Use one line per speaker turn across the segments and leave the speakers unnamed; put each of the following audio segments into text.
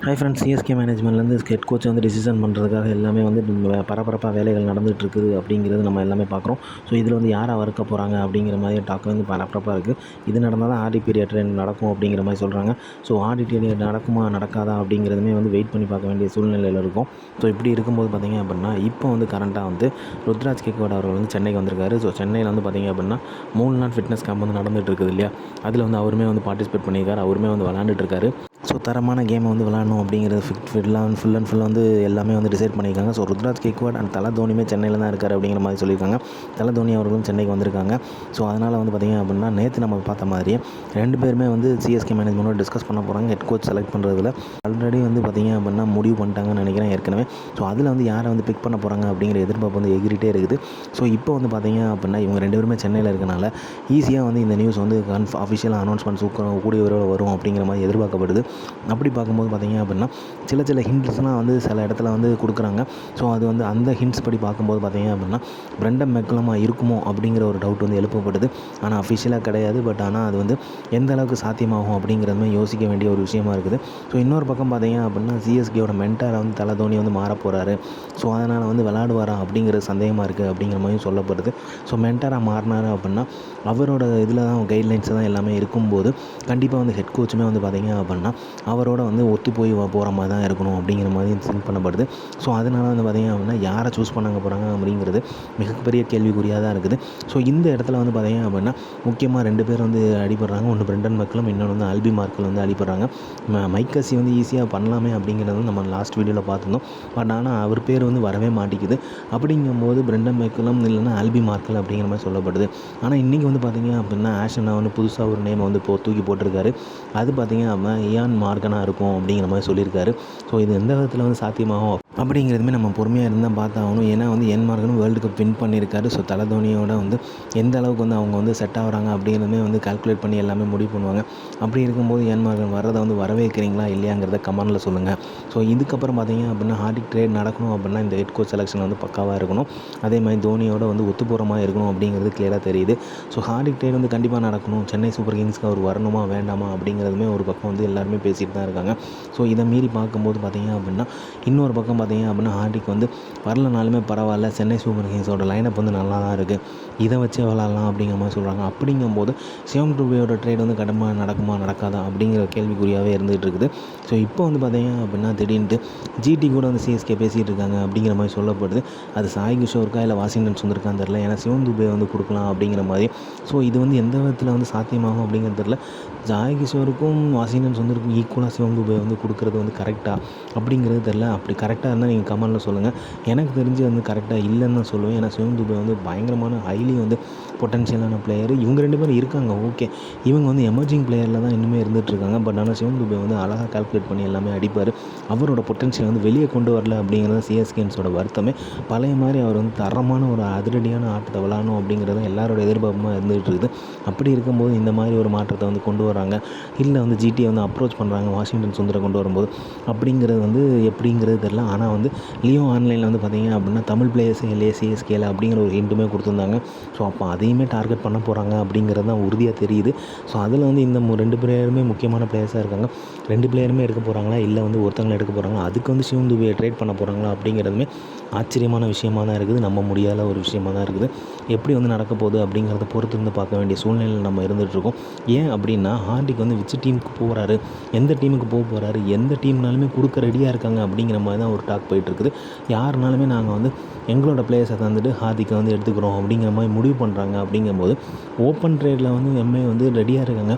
Hi friends, CSK மேனேஜ்மெண்ட்லேருந்து head coach வந்து decision பண்ணுறதுக்காக எல்லாமே வந்து பரபரப்பாக வேலைகள் நடந்துகிட்ருக்குது அப்படிங்கிறது நம்ம எல்லாமே பார்க்குறோம். ஸோ இதில் வந்து யாரை வறுக்க போகிறாங்க அப்படிங்கிற மாதிரி டாக் வந்து பரபரப்பாக இருக்குது. இது நடந்தால் தான் ஆடி பீரியட் ட்ரெயின் நடக்கும் அப்படிங்கிற மாதிரி சொல்கிறாங்க. ஸோ ஆடி பீரியட் நடக்குமா நடக்காதா அப்படிங்கிறதுமே வந்து வெயிட் பண்ணி பார்க்க வேண்டிய சூழ்நிலையில் இருக்கும். ஸோ இப்படி இருக்கும்போது பார்த்திங்க அப்படின்னா இப்போ வந்து கரண்ட்டாக வந்து ருத்ராஜ் கேக்வாட் அவர்கள் வந்து சென்னைக்கு வந்திருக்காரு. ஸோ சென்னையில் வந்து பார்த்திங்க அப்படின்னா 3 நாள் ஃபிட்னஸ் கேம்ப் வந்து நடந்துகிட்டு இருக்குது இல்லையா, அதில் வந்து அவருமே வந்து பார்ட்டிசிபேட் பண்ணியிருக்காரு. அவருமே வந்து விளாண்டுட்டு இருக்காரு. ஸோ தரமான கேமை வந்து விளாடணும் அப்படிங்கிறது ஃபுல் அண்ட் ஃபுல் வந்து எல்லாமே வந்து டிசைட் பண்ணியிருக்காங்க. ஸோ ருத்ராஜ் கேக்வாட் அண்ட் தலை தோனியுமே சென்னையில் தான் இருக்கார் அப்படிங்கிற மாதிரி சொல்லியிருக்காங்க. தலை தோனி அவர்களும் சென்னைக்கு வந்திருக்காங்க. ஸோ அதனால் வந்து பார்த்திங்க அப்படின்னா நேற்று நம்ம பார்த்த மாதிரியே 2 பேருமே வந்து சிஎஸ்கே மேனேஜ்மெண்ட்டோட டிஸ்கஸ் பண்ண போகிறாங்க. ஹெட் கோச் செலக்ட் பண்ணுறதுல ஆல்ரெடி வந்து பார்த்திங்க அப்படின்னா முடிவு பண்ணிட்டாங்கன்னு நினைக்கிறேன் ஏற்கனவே. ஸோ அதில் வந்து யாரை வந்து பிக் பண்ண போகிறாங்க அப்படிங்கிற எதிர்பார்ப்பு வந்து எகிரிட்டே இருக்குது. ஸோ இப்போ வந்து பார்த்திங்க அப்படின்னா இவங்க 2 பேருமே சென்னையில் இருக்கனால ஈஸியாக வந்து இந்த நியூஸ் வந்து அஃபிஷியலாக அனௌன்ஸ்மெண்ட் கூடிய விரைவில் வரும் அப்படிங்கிற மாதிரி எதிர்பார்க்கப்படுது. அப்படி பார்க்கும்போது பார்த்திங்க அப்படின்னா சில ஹிண்ட்ஸ்லாம் வந்து சில இடத்துல வந்து கொடுக்குறாங்க. ஸோ அது வந்து அந்த ஹிண்ட்ஸ் படி பார்க்கும்போது பார்த்திங்க அப்படின்னா பிரெண்டன் மெக்கலமாக இருக்குமோ அப்படிங்கிற ஒரு டவுட் வந்து எழுப்பப்படுது. ஆனால் அஃபிஷியலாக கிடையாது. பட் ஆனால் அது வந்து எந்த அளவுக்கு சாத்தியமாகும் அப்படிங்கிறதுமே யோசிக்க வேண்டிய ஒரு விஷயமா இருக்குது. ஸோ இன்னொரு பக்கம் பார்த்திங்க அப்படின்னா சிஎஸ்கேயோட மென்டாரை வந்து தலை தோனி வந்து மாற போகிறாரு. ஸோ அதனால் வந்து விளாடுவாரா அப்படிங்கிறது சந்தேகமாக இருக்குது அப்படிங்கிற மாதிரியும் சொல்லப்படுது. ஸோ மென்டாராக மாறினார் அப்படின்னா அவரோட இதில் தான் கைட்லைன்ஸ் தான் எல்லாமே இருக்கும்போது கண்டிப்பாக வந்து ஹெட் கோச்சுமே வந்து பார்த்திங்க அப்படின்னா அவரோட வந்து ஒத்து போய் போகிற மாதிரி தான் இருக்கணும் அப்படிங்கிற மாதிரி திங்க் பண்ணப்படுது. ஸோ அதனால் வந்து பார்த்திங்க அப்படின்னா யாரை சூஸ் பண்ணாங்க போகிறாங்க அப்படிங்கிறது மிகப்பெரிய கேள்விக்குறியாக தான் இருக்குது. ஸோ இந்த இடத்துல வந்து பார்த்திங்க அப்படின்னா முக்கியமாக 2 பேர் வந்து அடிபடுறாங்க. ஒன்று பிரெண்டன் மெக்கலம், இன்னொன்று வந்து ஆல்பி மார்க்கல் வந்து அடிபடுறாங்க. மைக்கசி வந்து ஈஸியாக பண்ணலாமே அப்படிங்கிறது நம்ம லாஸ்ட் வீடியோவில் பார்த்துருந்தோம். பட் ஆனால் அவர் பேர் வந்து வரவே மாட்டேங்குது. அப்படிங்கும்போது பிரெண்டன் மெக்கலம் இல்லைன்னா ஆல்பி மார்க்கல் அப்படிங்கிற மாதிரி சொல்லப்படுது. ஆனால் இன்றைக்கி வந்து பார்த்திங்க அப்படின்னா ஆஷனா வந்து புதுசாக ஒரு நேமை வந்து தூக்கி போட்டிருக்காரு. அது பார்த்திங்க அப்படின்னா இயான் மார்கனாக இருக்கும் அப்படிங்கிற மாதிரி சொல்லியிருக்காரு. ஸோ இது எந்த விதத்தில் வந்து சாத்தியமாகும் அப்படிங்கிறதுமே நம்ம பொறுமையாக இருந்தால் பார்த்தாகணும். ஏன்னா வந்து என் மார்கனும் வேர்ல்டு கப் வின் பண்ணியிருக்காரு. ஸோ தலை தோனியோட வந்து எந்த அளவுக்கு வந்து அவங்க வந்து செட் ஆகிறாங்க அப்படிங்கிறதுமே வந்து கால்குலேட் பண்ணி எல்லாமே முடிவு பண்ணுவாங்க. அப்படி இருக்கும்போது என் மார்கன் வர்றதை வந்து வரவேற்கிறீங்களா இல்லையாங்கிறத கமெண்டில் சொல்லுங்கள். ஸோ இதுக்கப்புறம் பார்த்திங்க அப்படின்னா ஹார்டிக் ட்ரேட் நடக்கணும் அப்படின்னா இந்த ஹெட் கோச் செலெக்ஷன் வந்து பக்காவாக இருக்கணும். அதே மாதிரி தோனியோட வந்து ஒத்துப்போகிறமாக இருக்கணும் அப்படிங்கிறது கிளியராக தெரியுது. ஸோ ஹார்டிக் ட்ரேட் வந்து கண்டிப்பாக நடக்கணும். சென்னை சூப்பர் கிங்ஸ்க்கு அவர் வரணுமா வேண்டாமா அப்படிங்கிறதுமே ஒரு பக்கம் வந்து எல்லாருமே பேசிகிட்டு தான் இருக்காங்க. ஸோ இதை மீறி பார்க்கும்போது பார்த்திங்க அப்படின்னா இன்னொரு பக்கம் பார்த்திங்க அப்படின்னா ஹார்டிக் வந்து வரலனாலுமே பரவாயில்ல, சென்னை சூப்பர் கிங்ஸோட லைனப் வந்து நல்லா தான் இருக்குது, இதை வச்சு விளாட்லாம் அப்படிங்கிற மாதிரி சொல்கிறாங்க. அப்படிங்கும்போது சிவம் டூபேயோட ட்ரேட் வந்து நடக்குமா நடக்காதா அப்படிங்கிற கேள்விக்குறியாகவே இருந்துகிட்டு இருக்குது. ஸோ இப்போ வந்து பார்த்திங்க அப்படின்னா திடீர்னு ஜிடி கூட வந்து சிஎஸ்கே பேசிகிட்டு இருக்காங்க அப்படிங்கிற மாதிரி சொல்லப்படுது. அது சாய் கிஷோருக்கா இல்லை வாஷிங்டன் சுந்தருக்கான்னு தெரில. ஏன்னா சிவம் துபே வந்து கொடுக்கலாம் அப்படிங்கிற மாதிரி. ஸோ இது வந்து எந்த விதத்தில் வந்து சாத்தியமாகும் அப்படிங்கிறது தெரில. சாய் கிஷோருக்கும் வாஷிங்டன் சுந்தருக்கும் ஈக்குவலாக சிவம் துபே வந்து கொடுக்குறது வந்து கரெக்டாக அப்படிங்கிறது தெரில. அப்படி கரெக்டாக இருந்தால் நீங்கள் கமெண்டில் சொல்லுங்கள். எனக்கு தெரிஞ்சு வந்து கரெக்டாக இல்லைன்னு தான் சொல்லுவேன். ஏன்னா சிவம் துபே வந்து பயங்கரமான ஹைலி வந்து பொட்டன்ஷியலான பிளேயர். இவங்க 2 பேரும் இருக்காங்க, ஓகே. இவங்க வந்து எமர்ஜிங் பிளேயரில் தான் இன்னுமே இருந்துகிட்ருக்காங்க. பட் ஆனால் சிவம் துபே வந்து அழகாக கால்குலேட் பண்ணி எல்லாமே அடிப்பார். அவரோட பொட்டன்ஷியல் வந்து வெளியே கொண்டு வரல அப்படிங்கிறது சிஎஸ்கேன்ஸோட வருத்தமே. பழைய மாதிரி அவர் வந்து தரமான ஒரு அதிரடியான ஆட்டத்தை விளாடணும் அப்படிங்கிறது எல்லாரோட எதிர்பார்ப்புமாக இருந்துகிட்டு இருக்குது. அப்படி இருக்கும்போது இந்த மாதிரி ஒரு மாற்றத்தை வந்து கொண்டு வராங்க, இல்லை வந்து ஜிடியை வந்து அப்ரோச் பண்ணுறாங்க வாஷிங்டன் சுந்தரை கொண்டு வரும்போது அப்படிங்கிறது வந்து எப்படிங்கிறது தெரில. ஆனால் வந்து லியோ ஆன்லைனில் வந்து பார்த்திங்க அப்படின்னா தமிழ் பிளேயர்ஸே இல்லையே சிஎஸ்கேல அப்படிங்கிற ஒரு ஹிண்ட்டுமே கொடுத்துருந்தாங்க. ஸோ அப்போ அதையுமே டார்கெட் பண்ண போகிறாங்க அப்படிங்கிறது தான் உறுதியாக தெரியுது. ஸோ அதில் வந்து இந்த 2 பிளேயருமே முக்கியமான பிளேயர்ஸாக இருக்காங்க. 2 பிளேயருமே எடுக்க போகிறாங்களா இல்லை வந்து ஒருத்தங்களை எடுக்க போகிறாங்களா, அதுக்கு வந்து சிவம் துபையை ட்ரேட் பண்ண போகிறாங்களா அப்படிங்கிறதுமே ஆச்சரியமான விஷயமாக தான் இருக்குது. நம்ப முடியாத ஒரு விஷயமாக தான் இருக்குது. எப்படி வந்து நடக்க போகுது அப்படிங்கிறத பொறுத்து இருந்து பார்க்க வேண்டிய சூழ்நிலையில் நம்ம இருந்துகிட்ருக்கோம். ஏன் அப்படின்னா ஹார்டிக் வந்து விச் டீமுக்கு போகிறாரு, எந்த டீமுக்கு போகிறாரு, எந்த டீம்னாலுமே கொடுக்க ரெடியாக இருக்காங்க அப்படிங்கிற மாதிரி தான் ஒரு டாக் போயிட்டுருக்குது. யாருனாலுமே நாங்கள் வந்து எங்களோட பிளேயர்ஸை தந்துட்டு ஹார்திக்கை வந்து எடுத்துக்கிறோம் அப்படிங்கிற மாதிரி முடிவு பண்ணுறாங்க. அப்படிங்கும்போது ஓப்பன் ட்ரேடில் வந்து எம்ஐ வந்து ரெடியாக இருக்காங்க.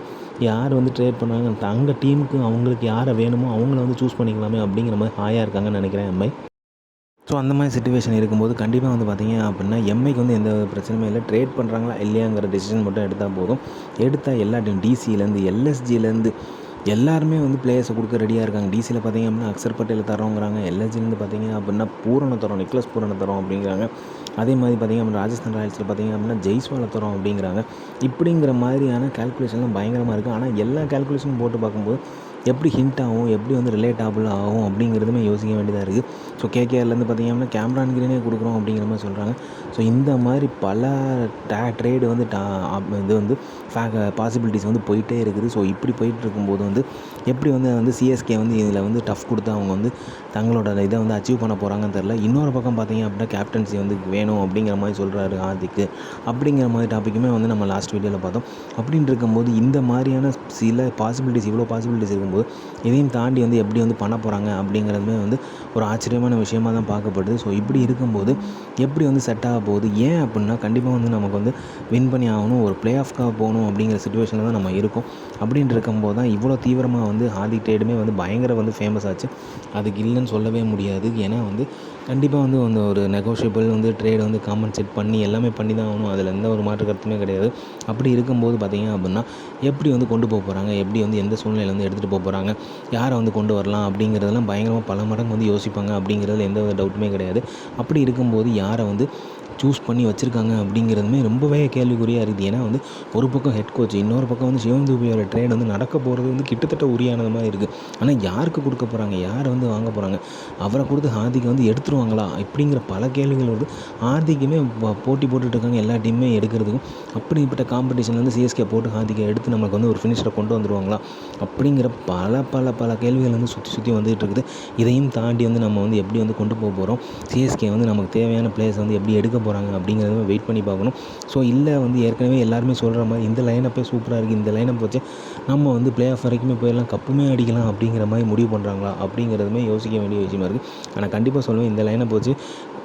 யார் வந்து ட்ரேட் பண்ணுறாங்க தங்க டீமுக்கு அவங்களுக்கு யாரை வேணுமோ அவங்கள வந்து சூஸ் பண்ணிக்கலாமே அப்படிங்கிற மாதிரி ஹாயாக இருக்காங்கன்னு நினைக்கிறேன் எம்ஐ. ஸோ அந்த மாதிரி சிச்சுவேஷன் இருக்கும்போது கண்டிப்பாக வந்து பார்த்திங்க அப்படின்னா எம்ஐக்கு வந்து எந்த பிரச்சனையும் இல்லை. ட்ரேட் பண்ணுறாங்களா இல்லையாங்கிற டெசிஷன் மட்டும் எடுத்தால் போதும். எடுத்தால் எல்லா டீம் டிசியிலேருந்து எல்எஸ்ஜிலேருந்து எல்லாருமே வந்து பிளேயர்ஸை கொடுக்க ரெடியாக இருக்காங்க. டிசியில் பார்த்திங்க அப்படின்னா அக்ஷர் பட்டேல் தரோங்கிறாங்க. எல்எஸ்ஜிலேருந்து பார்த்திங்க அப்படின்னா பூரண தரோம், நிக்லஸ் பூரண தரோம் அப்படிங்கிறாங்க. அதே மாதிரி பார்த்திங்க அப்படின்னா ராஜஸ்தான் ராயல்ஸில் பார்த்திங்க அப்படின்னா ஜெய்ஸ்வாலை தரோம் அப்படிங்கிறாங்க. இப்படிங்கிற மாதிரியான கால்குலேஷன்லாம் பயங்கரமாக இருக்குது. ஆனால் எல்லா கால்குலேஷனும் போட்டு பார்க்கும்போது எப்படி ஹிண்ட் ஆகும், எப்படி வந்து ரிலேட்டபிள் ஆகும் அப்படிங்கிறதுமே யோசிக்க வேண்டியதாக இருக்குது. ஸோ கேகேஆர்லேருந்து பார்த்திங்க அப்படின்னா கேமரான் கிரீனே கொடுக்குறோம் அப்படிங்கிற மாதிரி சொல்கிறாங்க. ஸோ இந்த மாதிரி பல ட்ரேடு வந்து இது வந்து பாசிபிலிட்டிஸ் வந்து போயிட்டே இருக்குது. ஸோ இப்படி போயிட்டு இருக்கும்போது வந்து எப்படி வந்து சிஎஸ்கே வந்து இதில் வந்து டஃப் கொடுத்து அவங்க வந்து தங்களோட இதை வந்து அச்சீவ் பண்ண போகிறாங்கன்னு தெரில. இன்னொரு பக்கம் பார்த்தீங்க அப்படின்னா கேப்டன்சி வந்து வேணும் அப்படிங்கிற மாதிரி சொல்கிறாரு ஹார்திக்கு. அப்படிங்கிற மாதிரி டாப்பிக்குமே வந்து நம்ம லாஸ்ட் வீடியோவில் பார்த்தோம். அப்படின்னு இருக்கும்போது இந்த மாதிரியான சில பாசிபிலிட்டிஸ் இவ்வளோ பாசிபிலிட்டிஸ் இருக்கும்போது இதையும் தாண்டி வந்து எப்படி வந்து பண்ண போகிறாங்க அப்படிங்கிறதுமே வந்து ஒரு ஆச்சரியமான விஷயமாக தான் பார்க்கப்படுது. ஸோ இப்படி இருக்கும்போது எப்படி வந்து செட் ஆக போகுது, ஏன் அப்படின்னா கண்டிப்பாக வந்து நமக்கு வந்து வின் பண்ணி ஆகணும், ஒரு பிளே ஆஃப்காக போகணும் அப்படிங்கிற சிச்சுவேஷனில் தான் நம்ம இருக்கோம். அப்படின்ட்டு இருக்கும்போது தான் இவ்வளோ தீவிரமாக வந்து ஹார்திக் ட்ரேடுமே வந்து பயங்கர வந்து ஃபேமஸ் ஆச்சு. அதுக்கு இல்லைன்னு சொல்லவே முடியாது. ஏன்னா வந்து கண்டிப்பாக வந்து அந்த ஒரு நெகோஷியபிள் வந்து ட்ரேட் வந்து காம்பன்சேட் பண்ணி எல்லாமே பண்ணி தான் ஆகணும். அதில் எந்த ஒரு மாற்று கருத்துமே கிடையாது. அப்படி இருக்கும்போது பார்த்திங்க அப்படின்னா எப்படி வந்து கொண்டு போக போகிறாங்க, எப்படி வந்து எந்த சூழ்நிலையில் வந்து எடுத்துகிட்டு போக போகிறாங்க, யாரை வந்து கொண்டு வரலாம் அப்படிங்கிறதெல்லாம் பயங்கரமாக பல மடங்கு வந்து யோசிப்பாங்க. அப்படிங்கிறதுல எந்த ஒரு டவுட்டுமே கிடையாது. அப்படி இருக்கும்போது யாரை வந்து சூஸ் பண்ணி வச்சுருக்காங்க அப்படிங்கிறதுமே ரொம்பவே கேள்விக்குறியாக இருக்குது. ஏன்னா வந்து ஒரு பக்கம் ஹெட் கோச், இன்னொரு பக்கம் வந்து சிவம் துபேயோட ட்ரேட் வந்து நடக்க போகிறது வந்து கிட்டத்தட்ட உரியானது மாதிரி இருக்குது. ஆனால் யாருக்கு கொடுக்க போகிறாங்க, யாரை வந்து வாங்க போகிறாங்க, அவரை கொடுத்து ஹார்திக்கை வந்து எடுத்துருவாங்களா இப்படிங்கிற பல கேள்விகள் வருது. ஹார்திக்குமே போட்டி போட்டுட்ருக்காங்க எல்லா டீமுமே எடுக்கிறதுக்கும். அப்படிப்பட்ட காம்படிஷன் வந்து சிஎஸ்கே போட்டு ஹார்திக்கை எடுத்து நமக்கு வந்து ஒரு ஃபினிஷரை கொண்டு வந்துடுவாங்களா அப்படிங்கிற பல கேள்விகள் வந்து சுற்றி வந்துகிட்டு இருக்குது. இதையும் தாண்டி வந்து நம்ம வந்து எப்படி வந்து கொண்டு போக போகிறோம், சிஎஸ்கே வந்து நமக்கு தேவையான பிளேயர்ஸ் வந்து எப்படி எடுக்க போகிறாங்க அப்படிங்கிறத வெயிட் பண்ணி பார்க்கணும். ஸோ இல்லை வந்து ஏற்கனவே எல்லாருமே சொல்கிற மாதிரி இந்த லைனப்பே சூப்பராக இருக்குது, இந்த லைனப் வச்சு நம்ம வந்து பிளே ஆஃப் வரைக்குமே போயிடலாம், கப்புமே அடிக்கலாம் அப்படிங்கிற மாதிரி முடிவு பண்ணுறாங்களா அப்படிங்கிறதுமே யோசிக்க வேண்டிய விஷயமா இருக்குது. ஆனால் கண்டிப்பாக சொல்லுவேன், இந்த லைனப் வச்சு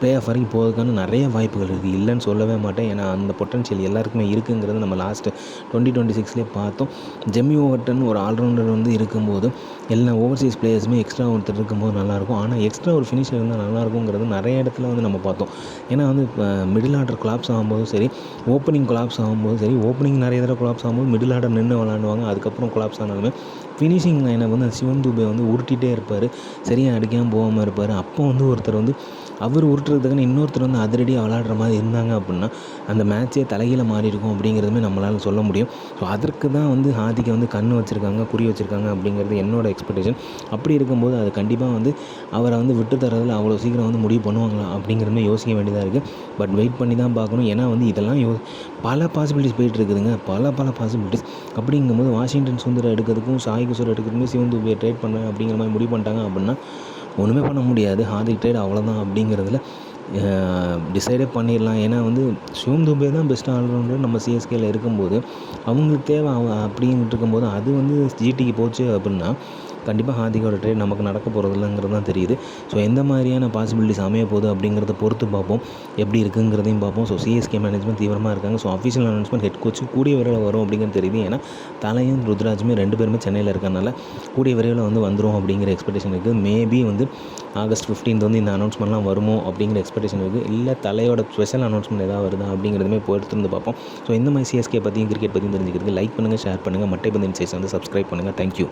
பிளே ஆஃப் வரைக்கும் போகிறதுக்கான நிறைய வாய்ப்புகள் இருக்குது, இல்லைன்னு சொல்லவே மாட்டேன். ஏன்னா அந்த பொட்டன்ஷியல் எல்லாருக்குமே இருக்குங்கிறது நம்ம லாஸ்ட்டு 2026 பார்த்தோம். ஜெமி ஓவர்டன் ஒரு ஆல்ரவுண்டர் வந்து இருக்கும்போது எல்லா ஓவர்சீஸ் பிளேயர்ஸுமே எக்ஸ்ட்ரா ஒருத்தர் இருக்கும்போது நல்லாயிருக்கும். ஆனால் எக்ஸ்ட்ரா ஒரு ஃபினிஷர் இருந்தால் நல்லாயிருக்குங்கிறது நிறைய இடத்துல வந்து நம்ம பார்த்தோம். ஏன்னா வந்து இப்போ மிடில் ஆர்டர் கொலாப்ஸ் ஆகும்போதும் சரி, ஓப்பனிங் கொலாப்ஸ் ஆகும்போதும் சரி, ஓப்பனிங் நிறைய தடவை கொலாப்ஸ் ஆகும்போது மிடில் ஆர்டர் நின்று விளாண்டுவாங்க. அதுக்கப்புறம் கொலாப்ஸ் ஆனாலுமே ஃபினிஷிங் லைனை வந்து சிவம் துபே வந்து உருட்டிகிட்டே இருப்பார், சரியாக அடிக்காமல் போகாமல் இருப்பார். அப்போ வந்து ஒருத்தர் வந்து அவர் உருட்டுறதுக்குன்னு இன்னொருத்தர் வந்து அதிரடியாக விளாடுற மாதிரி இருந்தாங்க அப்படின்னா அந்த மேட்ச்சே தலைகீழ மாறி இருக்கும் அப்படிங்கிறதுமே நம்மளால் சொல்ல முடியும். ஸோ அதற்கு தான் வந்து ஹார்திக்கை வந்து கண் வச்சுருக்காங்க, குறி வச்சுருக்காங்க அப்படிங்கிறது என்னோடய எக்ஸ்பெக்டேஷன். அப்படி இருக்கும்போது அது கண்டிப்பாக வந்து அவரை வந்து விட்டு தரதில் அவ்வளோ சீக்கிரம் வந்து முடிவு பண்ணுவாங்களா அப்படிங்கிறதுமே யோசிக்க வேண்டியதாக இருக்குது. பட் வெயிட் பண்ணி தான் பார்க்கணும். ஏன்னா வந்து இதெல்லாம் பல பாசிபிலிட்டிஸ் போயிட்டு இருக்குதுங்க, பல பாசிபிலிட்டிஸ். அப்படிங்கும்போது வாஷிங்டன் சுந்தர் எடுக்கிறதுக்கும் சாய் கிஷோர் எடுக்கிறதுக்கும் சிவம் துபே ட்ரேட் பண்ண அப்படிங்கிற மாதிரி முடிவு பண்ணிட்டாங்க அப்படின்னா ஒன்றுமே பண்ண முடியாது. ஹார்திக் ட்ரேட் அவ்வளோதான் அப்படிங்கிறதுல டிசைடே பண்ணிடலாம். ஏன்னா வந்து சிவம் துபே தான் பெஸ்ட் ஆல்ரவுண்டர் நம்ம சிஎஸ்கேயில் இருக்கும்போது அவங்களுக்கு தேவை அப்படின்ட்டு இருக்கும்போது அது வந்து ஜிடிக்கு போச்சு அப்படின்னா கண்டிப்பாக ஹார்திக்கோட ட்ரேட் நமக்கு நடக்க போகிறது இல்லைங்கிறது தான் தெரியுது. ஸோ எந்த மாதிரியான பாசிபிலிட்டிஸ் அமைய போகுது அப்படிங்கிறத பொறுத்து பார்ப்போம், எப்படி இருக்குங்கிறதையும் பார்ப்போம். ஸோ சிஎஸ்கே மேனேஜ்மெண்ட் தீவிரமாக இருக்காங்க. So official announcement head coach கூடிய விரைவில் வரும் அப்படிங்கிறது தெரியுது. ஏன்னா தலையும் ருத்ராஜுமே 2 பேருமே சென்னையில் இருக்கறனால கூடிய விரைவில் வந்து வந்துடும் அப்படிங்கிற எக்ஸ்பெக்டேஷன் இருக்குது. மேபி வந்து ஆகஸ்ட் 15 வந்து இந்த அனௌன்ஸ்மெண்ட்லாம் வருமோ அப்படிங்கிற எக்ஸ்பெக்டேஷன் இருக்குது. இல்லை தலையோட ஸ்பெஷல் அனௌன்ஸ்மெண்ட் ஏதாவது வருதா அப்படிங்கிறதுமே பொறுத்து இருந்து பார்ப்போம். ஸோ இந்த மாதிரி சிஎஸ்கே பற்றியும் கிரிக்கெட் பற்றியும் தெரிஞ்சுக்கிறதுக்கு லைக் பண்ணுங்கள், ஷேர் பண்ணுங்கள், மட்டை பந்து இன்சைட்ஸ் வந்து சப்ஸ்கிரைப் பண்ணுங்கள். தேங்க்யூ.